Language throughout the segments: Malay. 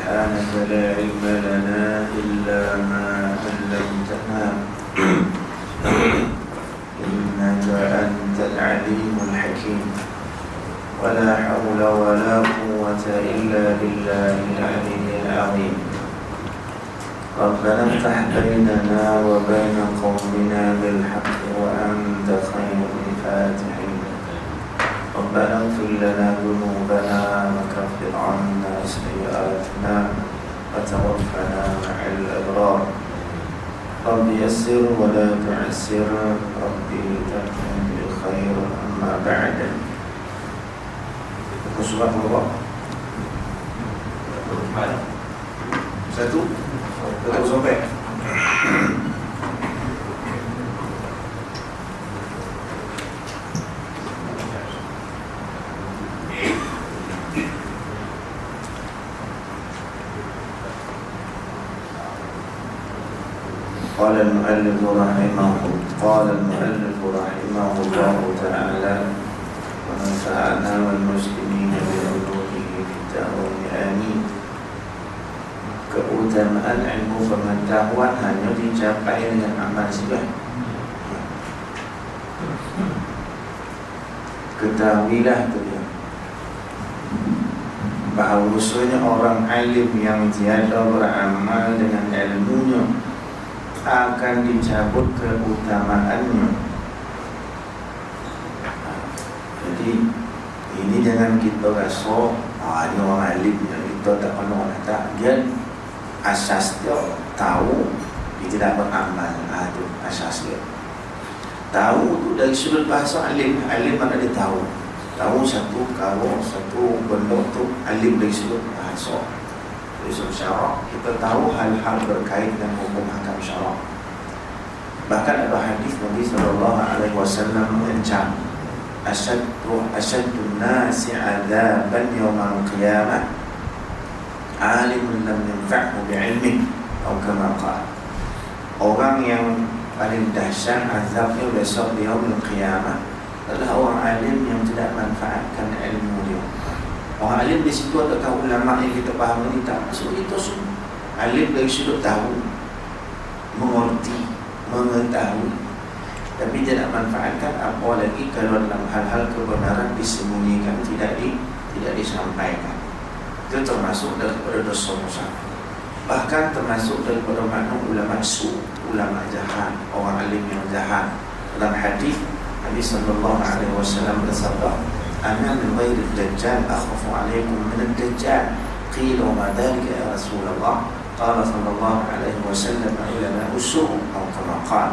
سبحانك لا علم لنا إلا ما علمتنا إنك أنت العليم الحكيم ولا حول ولا قوة إلا بالله العلي العظيم ربنا افتح بيننا وبين قومنا بالحق وأنت خير الفاتحين ربنا اغفر لنا ذنوبنا وكفر عنا سيئاتنا وتوفنا مع الأبرار رب يسر ولا تعسر ربي تكن بالخير أما بعد Surah Allah satu sampai قال المؤلف رحمه الله تعالى ونفعنا والmuslimin bi'ulumihi fid-darain amin. Keutamaan ilmu pengetahuan hanya dicapai dengan amal saja. Ketahuilah tu dia, bahawasanya orang alim yang tiada beramal dengan ilmunya akan dicabut keutamaannya. Jadi ini jangan kita rasa ini orang alim yang kita tak pernah kata dia asas dia tahu dia tidak beramal. Itu asas dia. Tahu tu dari sudut bahasa alim mana dia tahu satu kalau satu benda tu alim dari sudut bahasa. Dari sudut syarak kita tahu hal-hal berkait dengan hukum hakam syarak. Bahkan ada hadis Nabi SAW mengancam Asyadun nasi adaban yawmal qiyamah alimun lam yanfa'hu bi'ilmin atau kama qala. Orang yang paling dahsyat azabnya besok di yaumul qiyamah adalah orang alim yang tidak manfaatkan ilmu dia. Orang alim di situ adakah ulama yang kita faham ini tak masuk itu semua. Alim dari sudut tahu, mengerti, mengetahui, tapi tidak manfaatkan, apalagi kalau dalam hal-hal kebenaran disembunyikan, tidak disampaikan. Itu termasuk daripada dosa besar. Bahkan termasuk daripada makna ulama su, ulama jahat, orang alim yang jahat. Dalam hadis Nabi sallallahu alaihi wasallam bersabda, "Ana min ghairi ad-dajjal akhafu 'alaikum min ad-dajjal." Qila ma dhalika ya Rasulullah? Qala sallallahu alaihi wasallam, "Ulama usu" atau kama qala.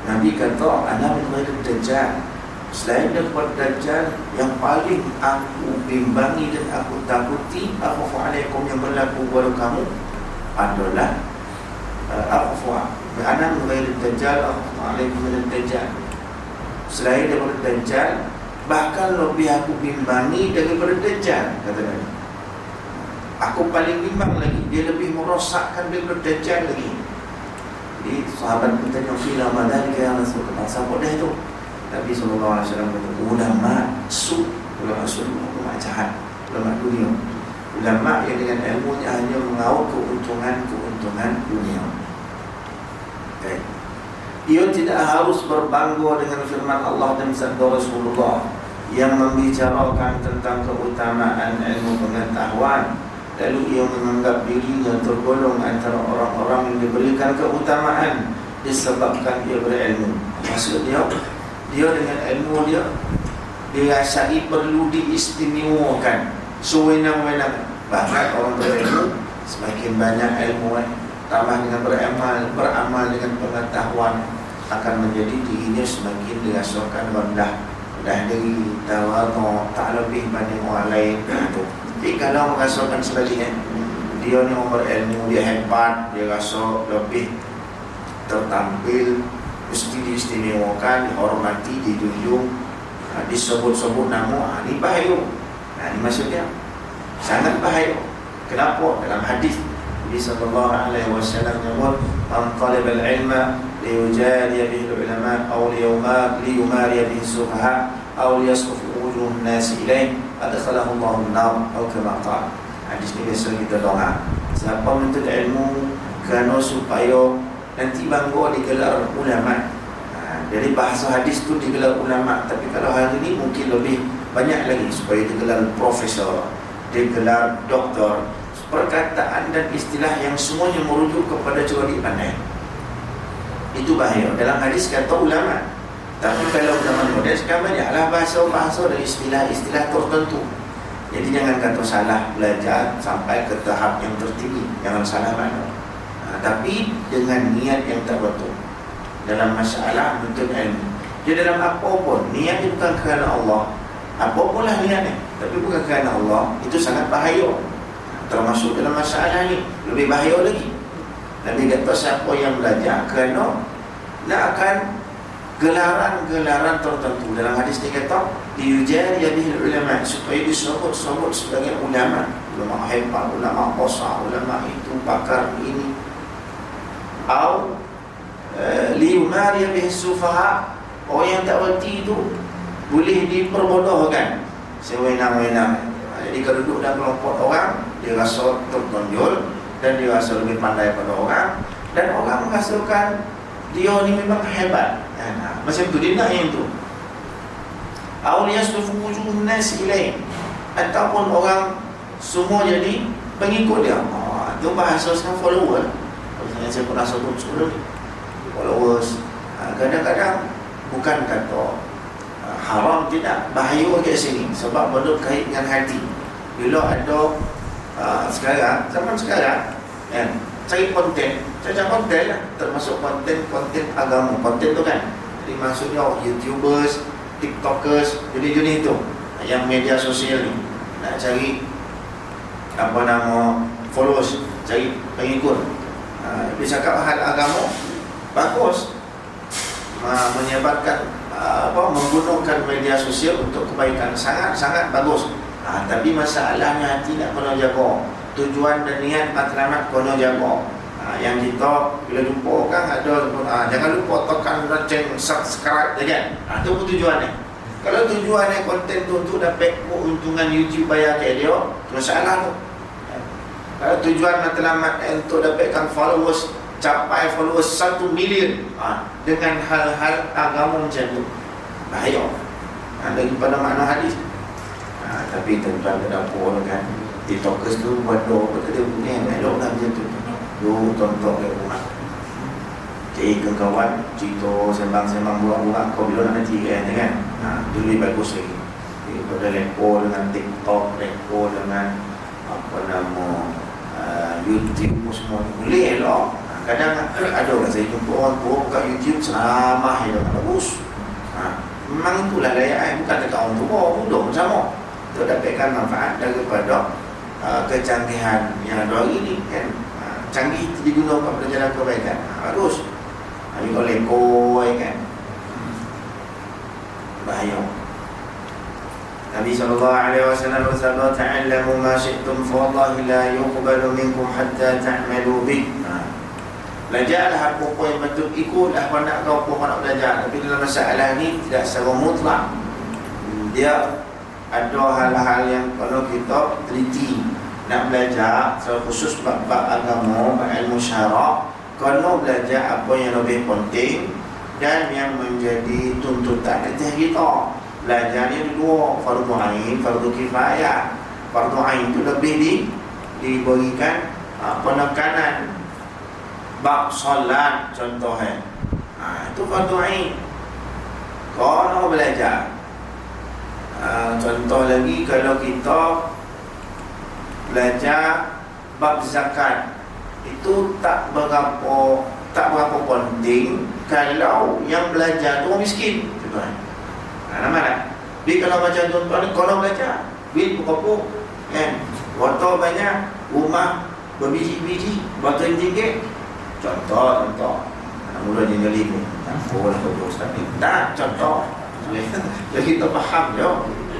Nabi kata, ana min ghairi dajjal, selain daripada dajjal yang paling aku bimbangi dan aku takuti, akhafu alaikum, yang berlaku kepada kamu adalah ana min ghairi dajjal, akhafu alaikum min dajjal. Selain daripada dajjal, bahkan lebih aku bimbangi daripada dajjal, kata Nabi. Aku paling bimbang lagi, dia lebih merosakkan daripada dajjal lagi. Jadi sahabat bertanya, "Fila madalika ya Rasulullah?" Siapa dah itu? Nabi sallallahu alaihi wasallam kata, ulama jahat, ulama dunia. Ulama yang dengan ilmunya hanya mengaut keuntungan dunia. Okay. Ia tidak harus berbangga dengan firman Allah dan sabda Rasulullah yang membicarakan tentang keutamaan ilmu pengetahuan, lalu ia menganggap dirinya tergolong antara orang-orang yang diberikan keutamaan disebabkan dia berilmu. Maksud dia dengan ilmu dia dirasai perlu diistimewakan, sewenang-wenang. Bahkan orang berilmu semakin banyak ilmu, tambah dengan beramal dengan pengetahuan, akan menjadi dirinya semakin dirasakan rendah dari tawadhu, tak lebih banding orang lain. Jadi kalau merasakan sebaliknya, dia ni orang berilmu, dia hebat, dia rasa lebih tertampil, mesti diistimewakan, dihormati, dijunjung, disebut-sebut nama, ini bahaya. Ini maksudnya sangat bahaya. Kenapa? Dalam hadis Nabi sallallahu alaihi wasallam menyebut, "Man talaba al-ilma liyujadiya bihi al-ulama aw liyumari bihi as-sufaha aw liyasrif wujuh an-nas ilayhi adkhalahu Allahu an-nar." Atau kama qala. Hadis ni biasa kita doa, siapa menuntut ilmu kerana supaya nanti bangga digelar ulama. Jadi bahasa hadis tu digelar ulama, tapi kalau hari ini mungkin lebih banyak lagi supaya digelar profesor, digelar doktor. Perkataan dan istilah yang semuanya merujuk kepada cerdik pandai. Itu bahaya. Dalam hadis kata ulama. Tapi kalau zaman moden sekarang banyaklah bahasa-bahasa dan istilah-istilah tertentu. Jadi jangan kata salah belajar sampai ke tahap yang tertinggi. Jangan salah makna. Tapi dengan niat yang tak betul dalam masalah menuntut ilmu. Dia dalam apa pun niatnya bukan kerana Allah. Apa pun lah niatnya, tapi bukan kerana Allah. Itu sangat bahaya. Termasuk dalam masalah ni lebih bahaya lagi. Nabi kata siapa yang belajar kerana nak akan gelaran-gelaran tertentu. Dalam hadis ni kata liyujari bihil ulama, supaya disebut-sebut sebagai ulama. Ulama hebat, ulama besar, ulama itu pakar ini. Atau liyumari bihis sufaha, orang yang tak berhenti itu boleh diperbodohkan sewenang-wenang. Jadi kalau duduk dalam kelompok orang, dia rasa tertonjol dan dia rasa lebih pandai pada orang, dan orang merasakan dia ni memang hebat. Macam tu dia nak yang tu. Awliya sufu wujuhun nas ilaih, ataupun orang semua jadi pengikut dia. Itu bahasa sekarang follower. Yang saya pernah sebut sebelum ni, followers. Kadang-kadang bukan kata haram, tidak, bahaya kat sini sebab benda kait dengan hati. Bila ada sekarang, zaman sekarang cari konten, cari konten lah, termasuk konten agama. Konten tu kan, jadi maksudnya YouTubers, TikTokers, jenis-jenis tu yang media sosial ni nak cari followers, cari pengikut. Dia cakap hal agama bagus, menyebarkan menggunakan media sosial untuk kebaikan, sangat-sangat bagus. Tapi masalahnya hati nak kena jaga, tujuan dan niat matlamat kena jaga. Yang kita bila jumpa orang ada jangan lupa tekan lonceng subscribe je kan. Itu pun tujuannya. Kalau tujuannya konten tu untuk dapat keuntungan YouTube bayar ke dia, masalah tu. Kalau tujuan matlamat untuk dapatkan followers, capai followers 1 million dengan hal-hal agama macam tu, bahaya daripada makna hadis. Tapi tuan-tuan ke dapur kan, TikTokers tu buat doa betul dia punya elok lah macam tu. Tonton ke rumah, cari ke kawan, cerita sembang-sembang buat-buat, kau bila nak mati kan. Itu lebih bagus lagi daripada lepo dengan TikTok, lepo dengan YouTube semua ni. Boleh lah. Kadang ada orang saya jumpa orang tua buka YouTube ceramah dia bagus. Memang itulah layak, bukan dekat orang tua, mudah pun sama. Untuk dapatkan manfaat daripada kecanggihan yang ada hari ni kan. Canggih digunakan pada jalan kebaikan, bagus. Tapi kalau lekoi kan, bahaya. Nabi SAW bersabda, ta'allamu ma syi'tum fa wallahi la yuqbalu minkum hatta ta'malu bih. Belajarlah apa-apa yang betul, ikutlah apa nak kau apa nak belajar. Tapi dalam masalah ni tidak secara mutlak. Dia ada hal-hal yang kalau kita teliti nak belajar secara khusus bab agama, bab ilmu syarak, kena belajar apa yang lebih penting dan yang menjadi tuntutan atas kita. Belajar ni dua, fardu ain, fardu kifayah. Fardu ain itu lebih diberikan penekanan. Bab solat contohnya, itu fardu ain, kena belajar. Contoh lagi, kalau kita belajar bab zakat, itu tak berapa penting kalau yang belajar tu orang miskin. Contohnya nama tak? Jadi kalau macam tuan-tuan kena belajar, duit berapa kan, water banyak, rumah berbiji-biji, botol tinggi. Contoh mula jadi ni lah bagus, tapi tak contoh. Jadi kita faham je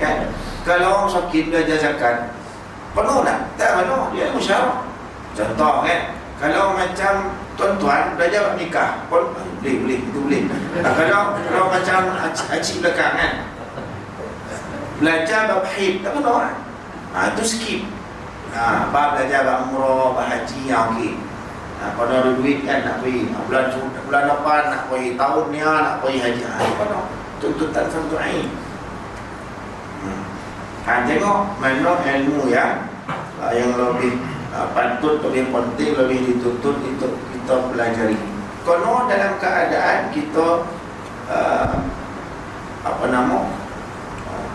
kan. Kalau orang sakit belajar zakat, penuh tak penuh, dia musyawarah. Contoh kan, kalau macam tuan-tuan belajar nikah pun boleh, itu boleh. Kalau macam acik belakang kan, belajar bab haid tak penuh itu skip. Abang belajar umrah, haji, okey. Kalau ada duit kan nak pergi, bulan depan nak pergi, tahun ni nak pergi haji. Kalau tuntutan fardu ain. Tengok mana ilmu yang lebih patut, lebih penting, lebih dituntut untuk kita pelajari. Kalau dalam keadaan kita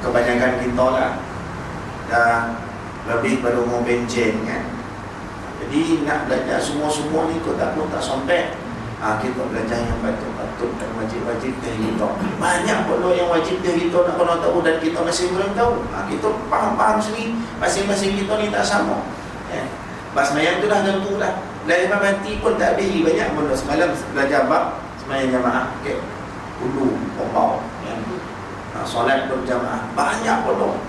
kebanyakan kita lah dah lebih pada umur bencin kan. Jadi nak belajar semua-semua ni kau tak sampai. Kita belajar yang patut-patut dan wajib-wajib dari kita. Banyak pula yang wajib dari kita nak kena tahu dan kita masih belum tahu. Kita faham-faham sendiri, masing-masing kita ni tak sama. Bas semayang tu dah tentu dah. Dari Imam Mati pun tak habis. Banyak pula semalam belajar bab semayang jamaah. Ulu, pompau, solat berjamaah. Banyak pula.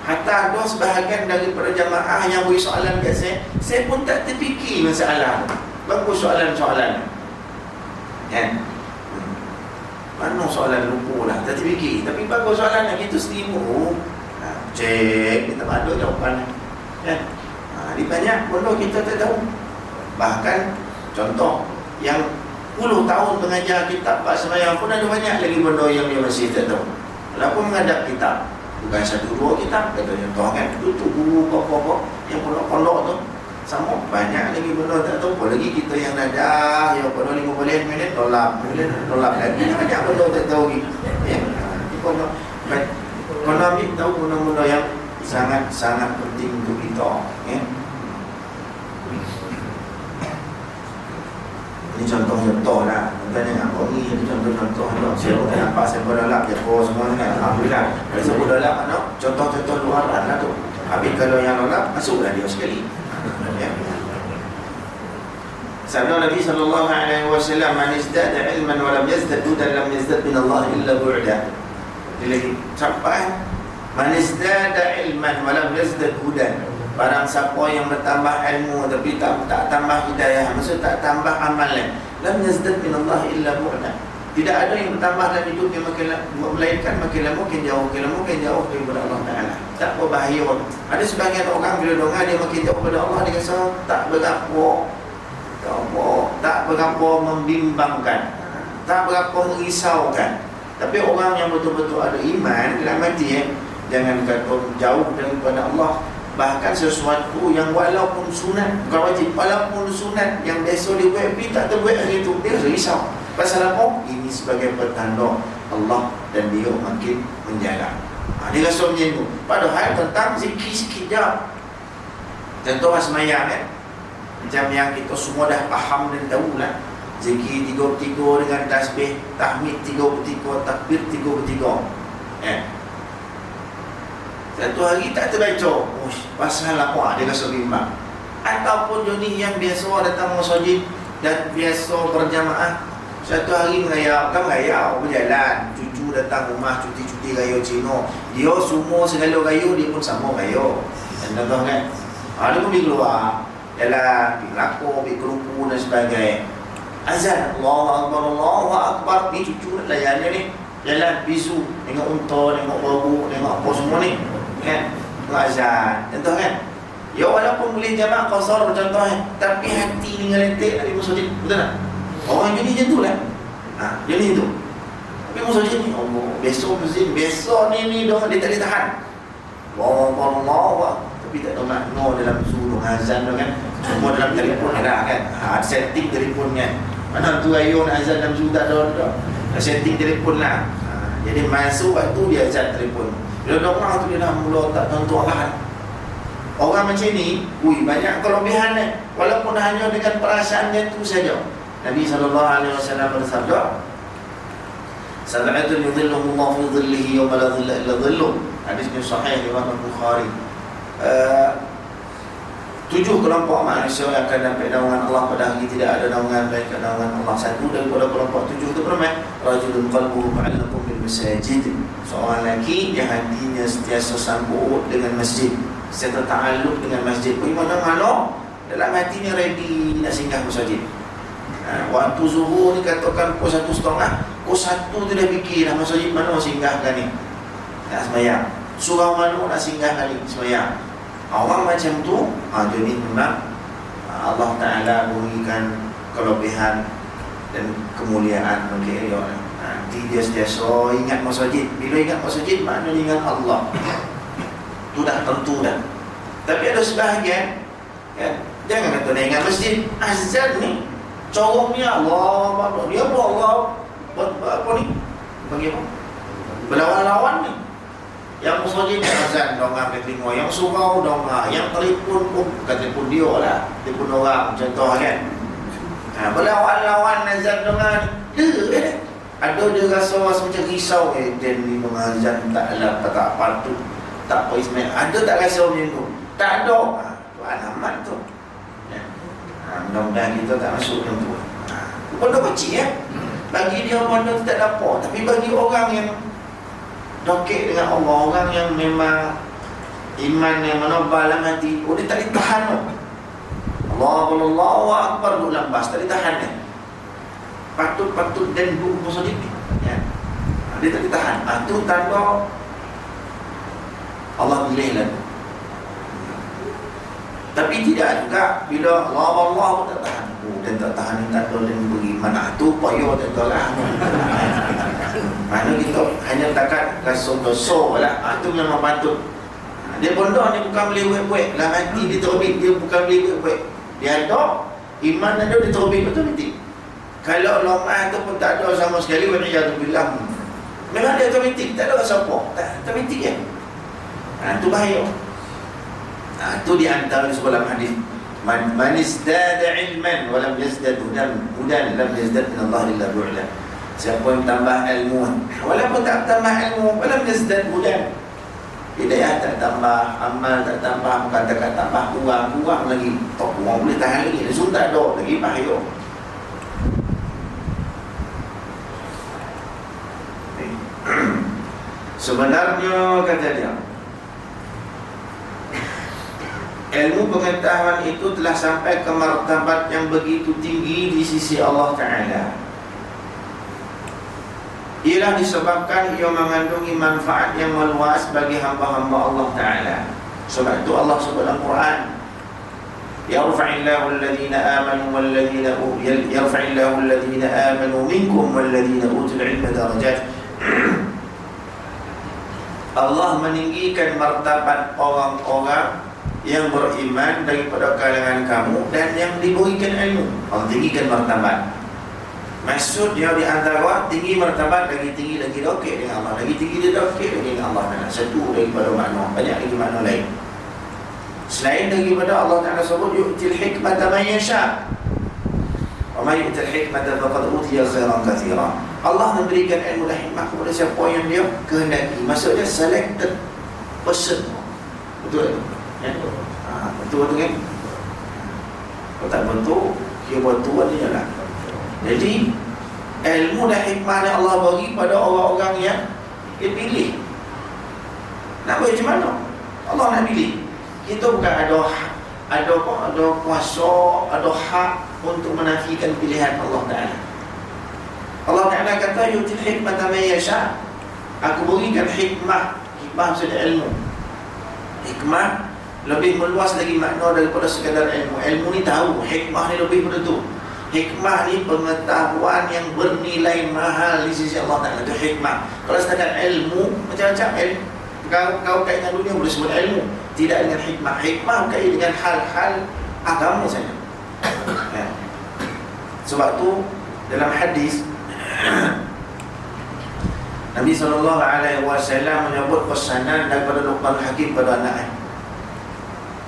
Hatta ada sebahagian daripada jamaah yang beri soalan kat saya pun tak terfikir masalah. Bagus soalan-soalan kan? Mana soalan lupa lah, tak terfikir. Tapi bagus soalan yang kita sendiri. Cek, kita ada jawapan kan? Di banyak benda kita tak tahu. Bahkan contoh yang puluh tahun mengajar kitab Pak Semayang pun ada banyak lagi benda yang dia masih tak tahu. Walaupun menghadap kitab, bukan satu dua kitab, kata contoh kan, tutup guru apa-apa yang pondok-pondok tu sama, banyak lagi benda tak tahu. Apalagi kita yang nadah, yang pada 15 minit tolak lagi, banyak benda tak tahu lagi. Kena ambil tahu benda-benda yang sangat-sangat penting untuk kita. Ini contoh-contoh lah. Tanya nak ni, ini contoh-contoh. Saya tak nampak saya berdalap je semua kan. Alhamdulillah. Kalau saya berdalap, contoh-contoh luaran lah tu. Habis kalau yang lolap, masuklah dia sekali. Sabda Nabi SAW, man izdada ilman wa lam yazdad hudan lam yazdad min Allah illa bu'da. Dia lagi sampai man izdada ilman wa lam yazdad hudan. Barang siapa yang bertambah ilmu tapi tak tambah hidayah, maksud tak tambah amalan, lam yazdad min Allah illa bu'da. Tidak ada yang bertambah dalam hidupnya melainkan makin lama makin jauh daripada Allah Ta'ala. Tak berbahaya. Ada sebahagian orang bila dengar dia makin jauh daripada Allah, dia rasa tak berapa membimbangkan, tak berapa merisaukan. Tapi orang yang betul-betul ada iman dalam hati, jangan kata jauh daripada Allah, bahkan sesuatu yang walaupun sunat, bukan wajib, walaupun sunat yang biasa dia buat tapi tak terbuat hari itu, dia rasa risau. Pasal apa? Ini sebagai pertanda Allah dan dia makin menjaga. Dia rasa macam itu. Padahal tentang zikir sikit je. Contoh semayang kan, macam yang kita semua dah faham dan tahu lah. Zikir 3-3 dengan tasbih, tahmid 3-3, takbir 3-3. Satu hari tak terbaca, pasal apa? Dia rasa bimbang. Ataupun jenis yang biasa datang masjid dan biasa berjamaah, satu hari merayau berjalan, cucu datang rumah, cuti raya Cina, dia semua segala raya dia pun sama raya. Anda tahu kan? Dia pun pergi keluar jalan, pergi melakor, pergi kerupu dan sebagainya. Azan, Allahu Akbar. Ni cucu nak layan dia ni, jalan bisu, tengok unta, tengok babu, tengok apa semua ni kan, tengok azan. Contoh kan, ya walaupun boleh jamaah qasar contohnya, tapi hati ni ngeletek nak pergi masjid, betul tak? Orang jenis macam tu lah. Jenis tu. Tapi maksudnya ni, Allah, besok masjid, besok ni dia tak boleh tahan. Allah, tapi tak ada makna dalam suruh azan tu kan. Semua dalam telefon ada kan. Setting telefon kan. Mana tu ayun azan dalam suruh tak ada. Setting telefon lah. Jadi masuk waktu dia azan telefon. Bila orang tu dia dah mula tak tentu arahan. Orang macam ni, banyak kelebihan ni. Walaupun hanya dengan perasaannya tu saja. Nabi SAW bersabda, Sab'atun yudhilluhumullahu fi dhillihi yawma la dhilla illa dhilluh. Hadisnya sahih Imam Bukhari. 7 kelompok manusia yang akan dapat naungan Allah pada hari tidak ada naungan baik naungan Allah. Satu daripada kelompok 7 itu berapa? Rajulun qalbuhu mu'allaqun bil masajid. Seorang lelaki yang hatinya sentiasa sambut dengan masjid, sentiasa ta'alluq dengan masjid. Mana-mana dalam hatinya ready nak singgah masjid. Waktu zuhur ni katakan pukul 1:30, pukul 1 tu dah fikir dah masjid mana nak singgahkan ni, nak semayang. Surau mana nak singgahkan ni semayang. Orang macam tu, jadi memang Allah Ta'ala berikan kelebihan dan kemuliaan bagi dia. Nanti dia sentiasa ingat masjid. Bila ingat masjid, maknanya ingat Allah. Itu dah tentu dah. Tapi ada sebahagian kan, jangan kata dia ingat masjid. Azan ni corongnya Allah, dia pun Allah apa ni? Bagi apa? Berlawan-lawan ni. Yang masjid azan dongah ke telinga, yang surau dongah, yang telefon pun bukan telefon dia lah, telefon orang contoh kan. Berlawan-lawan azan dongah ni. Ada dia rasa macam risau, dan ni mengazan taklah tak patut, tak apa Ismail. Ada tak rasa macam tu? Tak ada. Tu alamat tu. Mudah-mudahan kita tak masuk macam tu. Benda kecil ya. Bagi dia benda tu tak ada apa. Tapi bagi orang yang dokek dengan Allah, orang yang memang iman yang menobal dalam hati, dia tak ditahan tu. Allahu Akbar duk lambas, tak ditahan dia. Patut dan duk bersedih ya. Dia tak ditahan. Itu tanda Allah pilih lah. Tapi tidak juga bila Allah pun tak tahan. Dan tak tahan ni tak tahu dan beriman. Itu payah tak tahu lah. Mana kita hanya takat rasa dosa lah. Itu memang patut. Dia bodoh ni bukan boleh buat-buat. Dalam hati dia terbit, dia bukan boleh buat-buat. Dia ada iman, ada dia terbit betul-betul. Kalau lemah tu pun tak ada sama sekali, wa'iyadzubillah. Memang dia otomatik, tak ada rasa apa. Tak otomatik ya. Itu bahaya. Itu di antara sebuah hadis. Man izdada ilman wa lam yazdad hudan lam yazdad min Allah illa bu'la. Siapa yang tambah ilmu, walaupun tak tambah ilmu, wa lam yazdad hudan. Hidayah tak tambah, amal tak tambah, kata-kata tambah, kurang lagi. Tak kurang boleh tahan lagi. Dia tak ada lagi bahaya. Sebenarnya kata dia, ilmu pengetahuan itu telah sampai ke martabat yang begitu tinggi di sisi Allah Ta'ala. Ialah disebabkan ia mengandungi manfaat yang meluas bagi hamba-hamba Allah Ta'ala. Sebab itu Allah sebut dalam Quran, yarfa'illahu alladhina amanu minkum walladhina utul ilma darajat. Allah meninggikan martabat orang-orang yang beriman daripada kalangan kamu dan yang diberikan ilmu. Allah tinggikan martabat. Maksud dia di antara tinggi martabat, lagi tinggi lagi dokek dengan Allah, lagi tinggi dia dokek lagi dengan Allah. Satu daripada makna, banyak lagi makna lain. Selain daripada Allah Ta'ala sebut yu'til hikmata man yasha. Wa man yu'til hikmata faqad utiya khairan katsira. Allah memberikan ilmu dan hikmah kepada siapa yang dia kehendaki. Maksudnya selected person. Betul tak? Ya? Betul kan? Kalau tak betul, dia buat tuan dia lah. Jadi ilmu dan hikmah yang Allah bagi pada orang-orang yang dia pilih. Nak buat macam mana? Allah nak pilih. Kita bukan ada kuasa, ada hak untuk menafikan pilihan Allah Ta'ala. Allah Ta'ala kata yu'til hikmata man yasha. Aku berikan hikmah. Hikmah maksudnya ilmu. Hikmah lebih meluas lagi makna daripada sekadar ilmu. Ilmu ni tahu, hikmah ni lebih pada tu. Hikmah ni pengetahuan yang bernilai mahal di sisi Allah Ta'ala. Itu hikmah. Kalau setakat ilmu, macam-macam ilmu, kau kait dengan dunia boleh sebut ilmu. Tidak dengan hikmah. Hikmah kait dengan hal-hal agama saja. Ya. Sebab tu dalam hadis Nabi SAW menyebut pesanan daripada Luqman Hakim pada anaknya.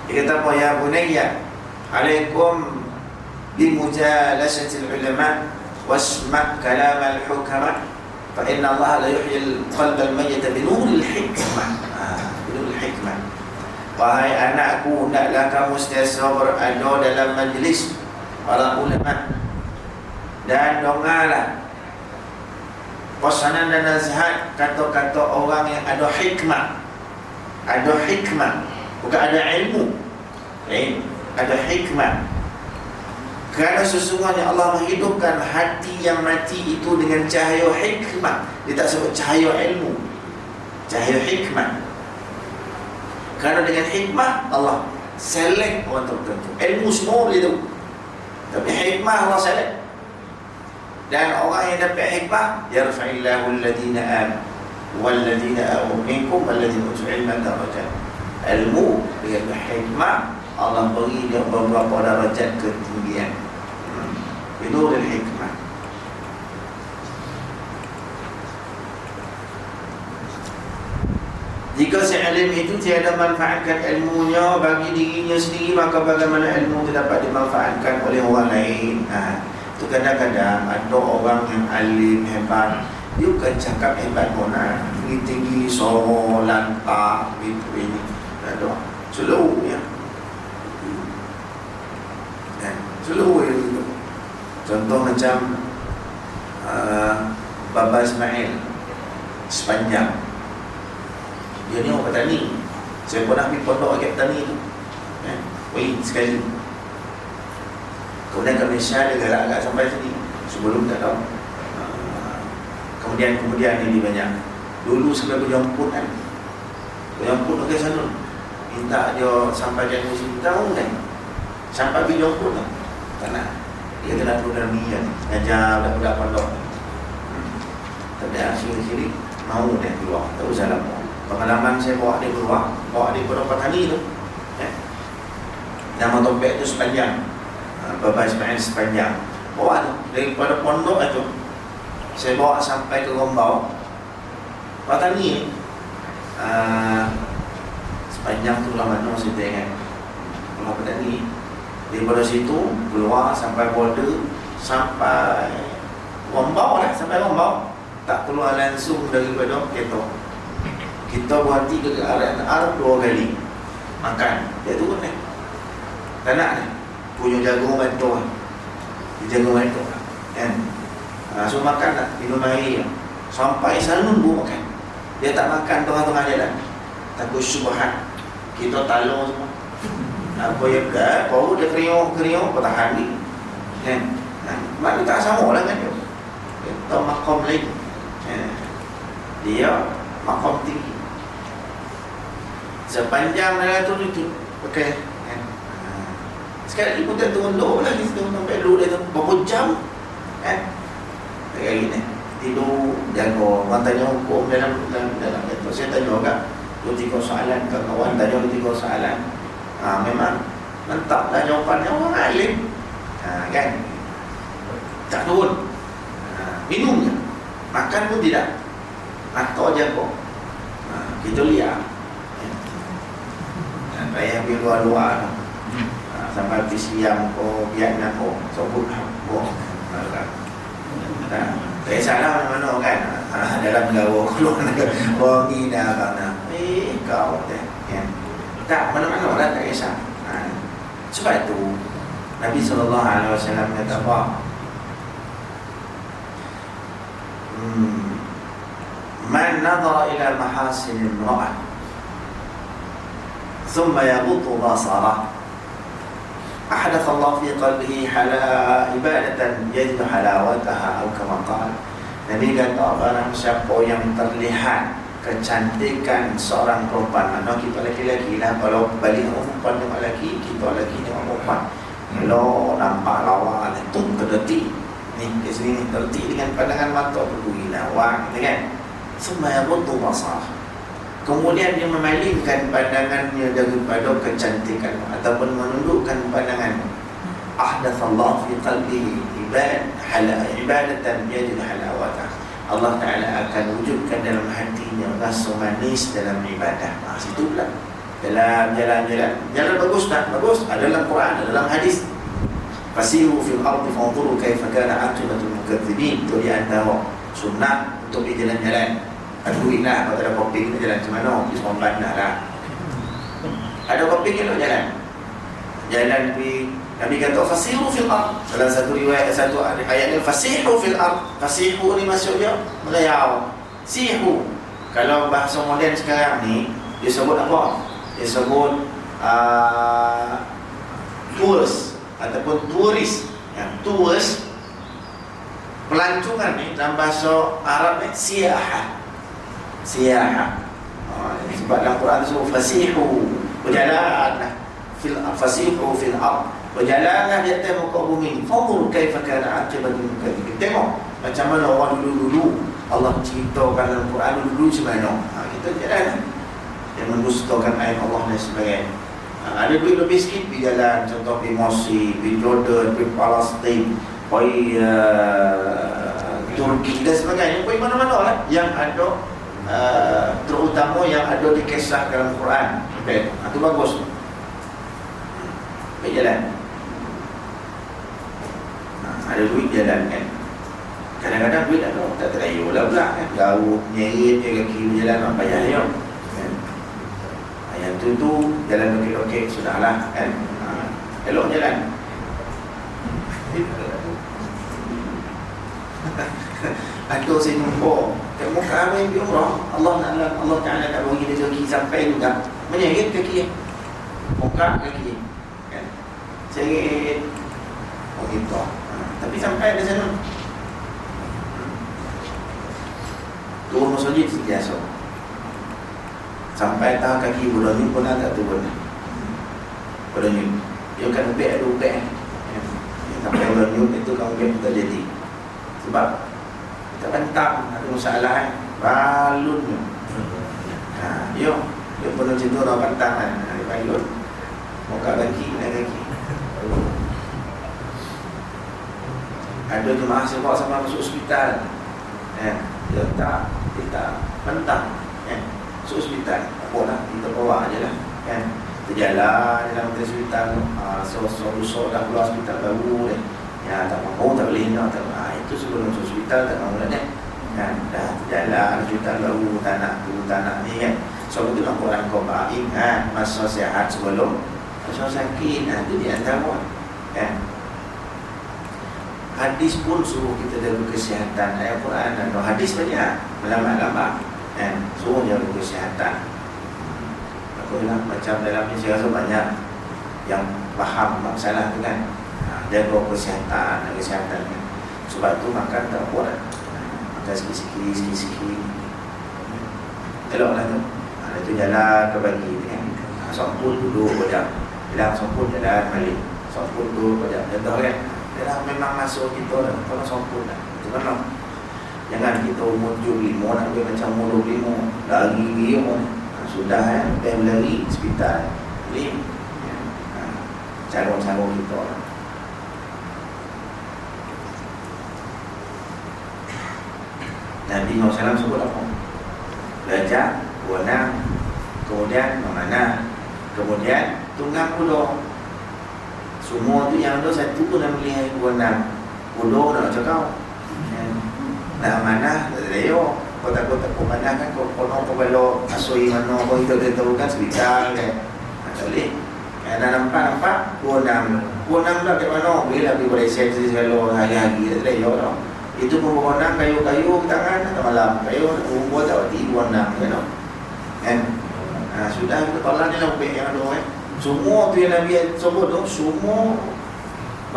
Dia kata apa? Ya bunayya, alaikum bimujalasatil ulama wasma' kalam al-hukama fa inna Allah la yuhyi al-qalba al-mayyita binuril hikmah. Binuril hikmah. Wahai anakku, hendaklah kamu sentiasa berada dalam majlis para ulama dan dengarlah pesanan dan nasihat kata-kata orang yang ada hikmah. Ada hikmah, bukan ada ilmu. Ada hikmah. Kerana sesungguhnya Allah menghidupkan hati yang mati itu dengan cahaya hikmah. Dia tak sebut cahaya ilmu, cahaya hikmah. Kerana dengan hikmah Allah select orang tertentu. Ilmu semua boleh tahu, tapi hikmah Allah select. Dan orang yang dapat hikmah, yarfa'illahu alladhina amanu walladhina amanu minkum walladhina utul ilma darajat. Ilmu dengan hikmah Allah beri dia beberapa darajat ketinggian. Binurul hikmah. Jika si alim itu tiada manfaatkan ilmunya bagi dirinya sendiri, maka bagaimana ilmu itu dapat dimanfaatkan oleh orang lain? Itu kadang-kadang ada orang yang alim hebat, dia bukan cakap hebat pun, tinggi-tinggi, suara, lantak, ini ada slow ya. Slow itu. Contoh macam Baba Ismail sepanjang. Dia ni orang petani. Saya pernah pergi pondok agak petani tu. Sekali. Kemudian ke Malaysia dia galak-galak sampai sini. Sebelum tak tahu. Kemudian ini banyak. Dulu sampai berjemput kan. Berjemput ke sana. Minta dia sampai dia sini. Tahu kan? Sampai berjemput kan. Tak nak. Dia kena turun dalam niat. Ngajar budak-budak pondok. Tapi akhir-akhir mau dia keluar. Tak usah lama. Pengalaman saya bawa dia keluar, bawa dia ke petani tu. Nama topek tu sepanjang. Baba Ismail sepanjang. Bawa tu daripada pondok itu. Saya bawa sampai ke Gombau. Petani ni. Sepanjang tu lah mana saya tengok. Kalau petani daripada situ keluar sampai border, sampai Gombau lah, sampai Gombau. Tak keluar langsung daripada kereta. Kita berhenti ke arah 2 kali makan. Dia turun ni. Tak nak ni. Punya jagung bantuan. Dia jagung bantuan kan. So makan tak? Minum air. Sampai sana nunggu makan. Dia tak makan tengah-tengah jalan. Takut syubhat. Kita talung semua. Apa yang berat, baru dia keriung, bertahan ni kan. Mana tak sama lah kan dia. Kita makom lain. Dia makom tinggi. Sepanjang dalam tu itu pakai kan. Sekali pun dia turun low lagi, turun sampai low dia tu berapa jam kan. Kayak gini tidur jaga. Orang tanya hukum dalam itu. Saya tanya juga 2-3 soalan ke kawan, tanya 2-3 soalan. Memang mentaklah jawapannya orang alim. Kan. Tak turun. Minumnya. Makan pun tidak. Atau jaga. Kita lihat. Saya pergi luar-luar sampai pergi Siam ke Vietnam ke Sobut tak salah mana-mana kan. Dalam negara keluar negara orang ni dah kena kau kan. Tak mana-mana lah, tak kisah. Sebab itu Nabi SAW kata apa? Man nadhara ila mahasin imra'ah ثم يغض بصره أحدث الله في قلبه عبادة يجد حلاوتها أو كما قال. Nabi kata barang siapa yang terlihat kecantikan seorang perempuan, mana kita lelaki lah, kalau balik perempuan dengan lelaki, kita lelaki dengan perempuan, kalau nampak lawa itu terdetik ni ke sini ni, terdetik dengan pandangan mata berduri lawa gitu kan. Semua yang butuh basah. Kemudian dia memalingkan pandangannya daripada kecantikan ataupun menundukkan pandangan. Ahdatsallahu fi qalbihi ibadatan yajid halawatah. Allah Ta'ala akan wujudkan dalam hatinya rasa manis dalam ibadah. Situ pula dalam jalan bagus tak? Bagus. Ada dalam Quran, ada dalam hadis. Fasiru fil ardi fanzuru kaifa kana aqibatul mukadzibin. Itu di antara sunnah untuk di jalan-jalan. Duit lah, kalau tak ada koping kita jalan macam mana? Pergi semua bandar lah. Ada koping kita jalan pergi. Nabi kata fasihu fil ard. Dalam satu riwayat, satu ayat ni fasihu fil ard. Fasihu ni maksudnya merayau. Sihu, kalau bahasa moden sekarang ni, dia sebut apa? Dia sebut tours ataupun turis. Yang tours, pelancongan ni dalam bahasa Arab ni siyahah. Siyahah. Sebab dalam Quran itu fasihu, berjalanlah fasihu fil ard, berjalanlah di atas muka bumi. Fanzur kaifa kana aqibatul mukadzibin. Tengok macam mana orang dulu-dulu Allah ceritakan dalam Quran dulu macam mana. Kita jalan yang mendustakan ayat Allah dan sebagainya. Ada duit lebih sikit pergi jalan, contoh pergi Mosi, pergi Jordan, pergi Palestin, pergi Turki dan sebagainya. Pergi mana-mana lah yang ada terutama yang ada dikisah dalam Quran. Okay. Itu bagus. Pergi jalan. Ada duit jalan kan. Kadang-kadang duit ada tak terayu lah pula kan. Gaul, nyerit, kaki berjalan, apa payah ya. Yang tu jalan okey-okey sudahlah kan. Elok jalan. Atau saya jumpa tengok ramai pergi umrah, Allah Ta'ala nak bagi rezeki sampai juga menyeret kaki, buka kaki kan. Seret gitu. Tapi sampai di sana turun masjid biasa. Sampai tahu kaki bulan ni pun tak turun. Bulan ni dia kan lebih ada ubah. Sampai bulan ni itu kamu tak jadi. Sebab kita bentang ada masalah balun. Dia pun macam tu orang bentang kan. Balun. Muka kaki dan kaki. Ada jemaah sebab sama masuk hospital. Dia tak bentang. Hospital, apa lah, kita bawa je lah kan. Kita jalan dalam hospital, so dah keluar hospital baru deh. Ya tak mahu, tak boleh nak, tak itu sebelum hospital tak mahu lah deh kan. Dah jalan hospital baru, tak nak ni kan. So itu nak orang kau ingat masa sihat sebelum masa sakit. Itu di antara kan. Hadis pun suruh kita jaga kesihatan. Ayat Quran dan hadis banyak lama-lama kan, suruh jaga kesihatan. Aku bilang macam dalam ni saya rasa banyak yang faham masalah tu kan. Jaga kesihatan kan. Sebab tu makan tak buat. Makan sikit-sikit. Eloklah tu. Itu jalan ke bagi kan. Sampul duduk kejap. Bilang sampul jalan balik. Sampul duduk kejap. Contoh kan. Dia memang masuk kita dah. Kalau sampul dah. Itu kan. Jangan kita umur 75 nak pergi macam umur 25 lari dia sudah kan, pergi lari hospital boleh cara-cara kita lah. Nabi SAW sebut apa? Belajar, berenang, kemudian memanah, kemudian tunggang kuda. Semua tu yang ada satu pun nak boleh berenang. Kuda nak cakap nak mana leo kota-kota mana kan kono kalau asoi mana kau itu dia tahu kan hospital kan tak boleh kan. Nampak bonam dah ke mana boleh lah pergi resepsi kalau hari-hari leo dah itu pun bonam kayu-kayu tangan atau malam kayu umur tak berarti bonam kan. Sudah kita tolak ni lah yang ada semua tu yang Nabi sebut tu semua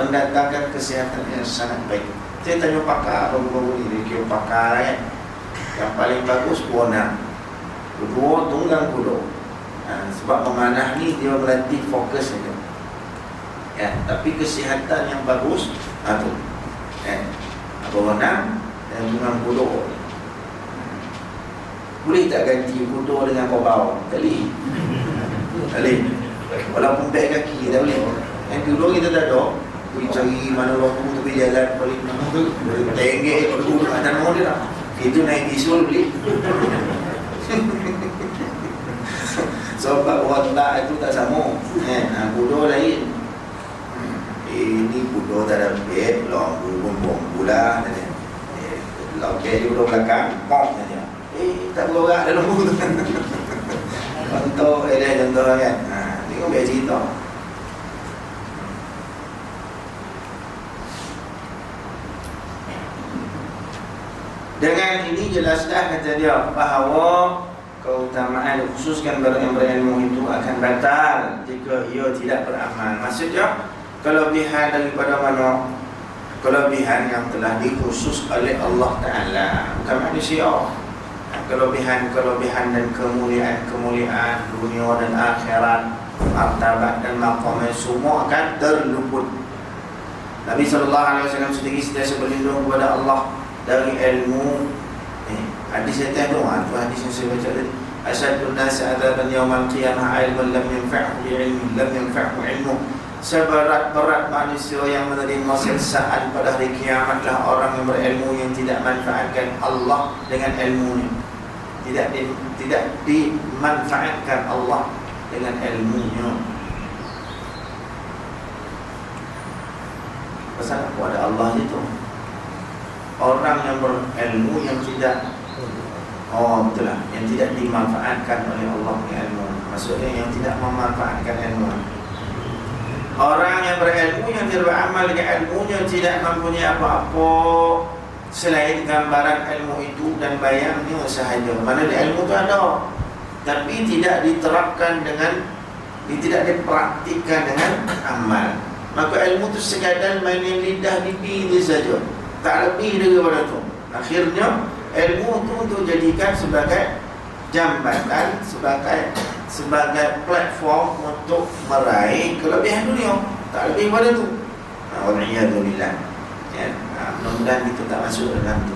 mendatangkan kesihatan yang sangat baik. Saya tanya pakar baru-baru ni, dia kira pakar kan. Yang paling bagus berenang, kedua tunggang kuda. Sebab memanah ni dia berlatih fokus saja. Ya, tapi kesihatan yang bagus tu berenang dan tunggang kuda. Boleh tak ganti kuda dengan kobau? Tak boleh. Walaupun baik kaki tak boleh. Yang dulu kita dah ada pergi cari mana lorong tu pergi jalan balik mana tu tenggek dulu ada nama dia lah. Itu naik bisul beli. Sebab watak itu tak sama. Kuda lain. Ini kuda tak ada bed, lombu pula. Lokek di kuda belakang, pom saja. Tak bergerak dalam lembu tu. Contoh kan. Tengok biar cerita. Dengan ini jelaslah kata dia bahawa keutamaan khususkan orang yang berilmu itu akan batal jika ia tidak beramal. Maksudnya kelebihan daripada mana? Kelebihan yang telah dikhusus oleh Allah Ta'ala, bukan manusia. kelebihan dan kemuliaan dunia dan akhirat, martabat dan maqam semua akan terluput. Nabi SAW sendiri sentiasa berlindung kepada Allah dari ilmu. Hadis yang doa tu, hadis yang saya baca tadi, asyadun nas adaban yaumal qiyamah ilmun lam yanfa'hu ilmu, lam yanfa'hu ilmu. Seberat-berat manusia yang menerima siksaan pada hari kiamatlah orang yang berilmu yang tidak manfaatkan Allah dengan ilmunya. Tidak dimanfaatkan Allah dengan ilmunya. Pasal kepada Allah itu orang yang berilmu yang tidak betul lah, yang tidak dimanfaatkan oleh Allah dengan ilmu. Maksudnya yang tidak memanfaatkan ilmu. Orang yang berilmu yang tidak beramal dengan ilmunya tidak mempunyai apa-apa selain gambaran ilmu itu dan bayangnya sahaja. Mana ilmu itu ada, tapi tidak diterapkan tidak dipraktikkan dengan amal. Maka ilmu itu sekadar mainin lidah pipi itu saja, tak lebih daripada itu. Akhirnya ilmu itu untuk jadikan sebagai jambatan, sebagai platform untuk meraih kelebihan dunia, tak lebih pada itu. Waliyadzubillah. Ya, mudah-mudahan kita tak masuk dalam itu.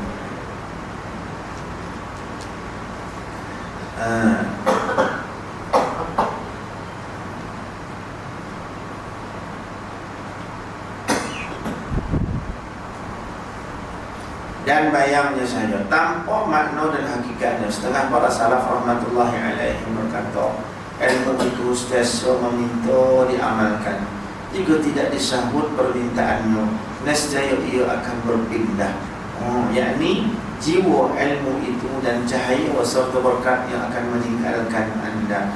Dan bayangnya saja tanpa makna dan hakikatnya. Setengah para salaf rahmatullahi alaihim berkata, ilmu itu sentiasa meminta diamalkan. Jika tidak disambut permintaannya, nescaya ia akan berpindah. Yakni jiwa ilmu itu dan cahaya serta berkat yang akan meninggalkan anda.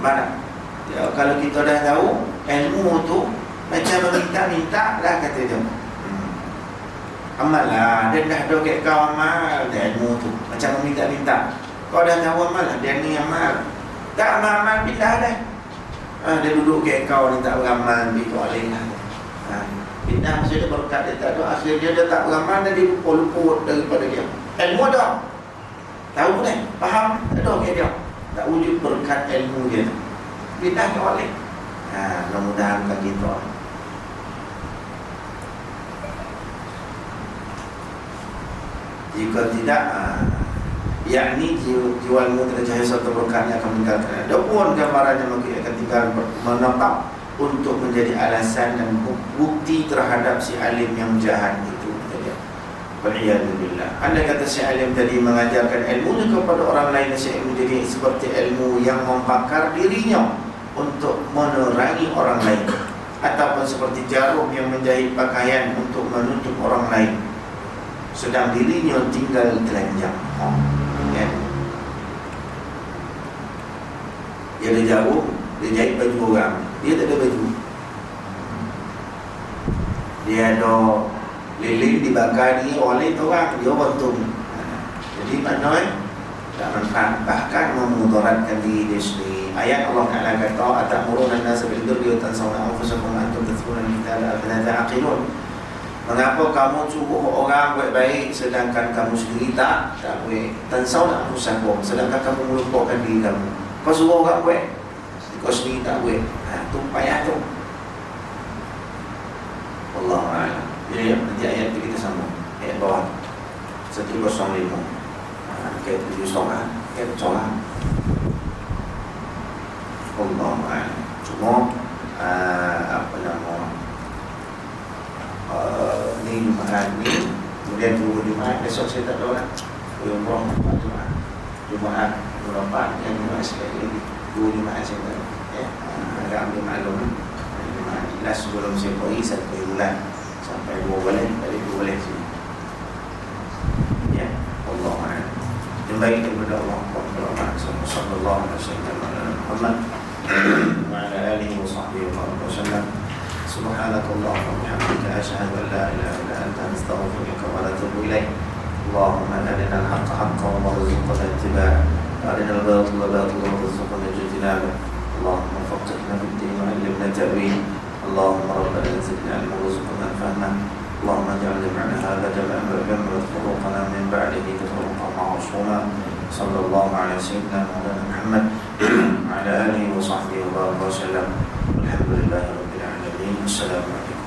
Mana? Ya, kalau kita dah tahu ilmu itu macam meminta-minta lah kata dia. Amal lah, dia dah ada kat kau amal, dia ilmu tu macam meminta-minta. Kau dah tahu amal lah, dia ni amal. Tak amal pindah dah. Dia duduk kat kau ni tak beramal, begitu alih lah. Pindah maksudnya berkat dia tak ada. Akhirnya dia tak beramal dan dia lupa daripada dia. Ilmu dah tahu dah, faham, tak ada kat dia, tak wujud berkat ilmu dia. Pindah kat alih. Mudah-mudahan kat kita. Jika tidak, yakni jiwamu tidak cahaya serta berkatnya akan meninggalkan. Ada pun gambarannya mungkin akan tinggal menetap untuk menjadi alasan dan bukti terhadap si alim yang jahat itu. Waliyadzubillah. Anda kata si alim tadi mengajarkan ilmunya kepada orang lain, si ilmu jadi seperti ilmu yang membakar dirinya untuk menerangi orang lain, ataupun seperti jarum yang menjahit pakaian untuk menutup orang lain, sedang dirinya tinggal telanjang. Ya. Dia ada jarum, dia jahit baju orang, dia tak ada baju. Dia ada lilin dibakar dia oleh orang, dia untung. Jadi maknanya tak manfaat, bahkan memudaratkan diri dia sendiri. Ayat Allah Ta'ala kata, atamuruna an-nasa bil birri wa tansawna anfusakum wa antum tatluna al-kitaba afala ta'qilun. Mengapa kamu suruh orang buat baik sedangkan kamu sendiri tak boleh? Tansawna anfusakum, sedangkan kamu melupakan diri kamu. Kau suruh orang buat, kau sendiri tak buat. Tu payah tu. Wallahu a'lam. Jadi nanti ayat itu kita sambung. Ayat bawah 105. Ayat 7 ayat solat. Wallahu a'lam. Cuma apa nama ni Jumaat ni, kemudian tunggu Jumaat, besok saya tak tahu lah. Umrah Jumaat berapa yang Jumaat sekali lagi. 2 Jumaat saya tak tahu. Agak ambil maklum Jumaat jelas sebelum saya pergi 1 bulan sampai 2 bulan, balik 2 bulan sini. Ya, Allah a'lam. Yang baik daripada Allah sallallahu alaihi wasallam Muhammad wa ala alihi wa sahbihi wa sallam. Subhanakallahumma wa bihamdika asyhadu an la ilaha illa anta astaghfiruka wa atubu ilaik. Allahumma arina al-haqqa haqqan warzuqna ittiba'ah wa arina al-batila batilan warzuqna ijtinabah. Allahumma faqqihna fid-din wa 'allimna ta'wil. Allahumma rabbana zidna ilman warzuqna fahma. Allahumma ij'al jam'ana hadha jam'an marhuman wa furqana min ba'dihi tafarraqan ma'suma. sallallahu alaihi wasallam Muhammad wa ala alihi wa sahbihi wa baraka wasallam. Alhamdulillahirabbil alamin. Assalamualaikum.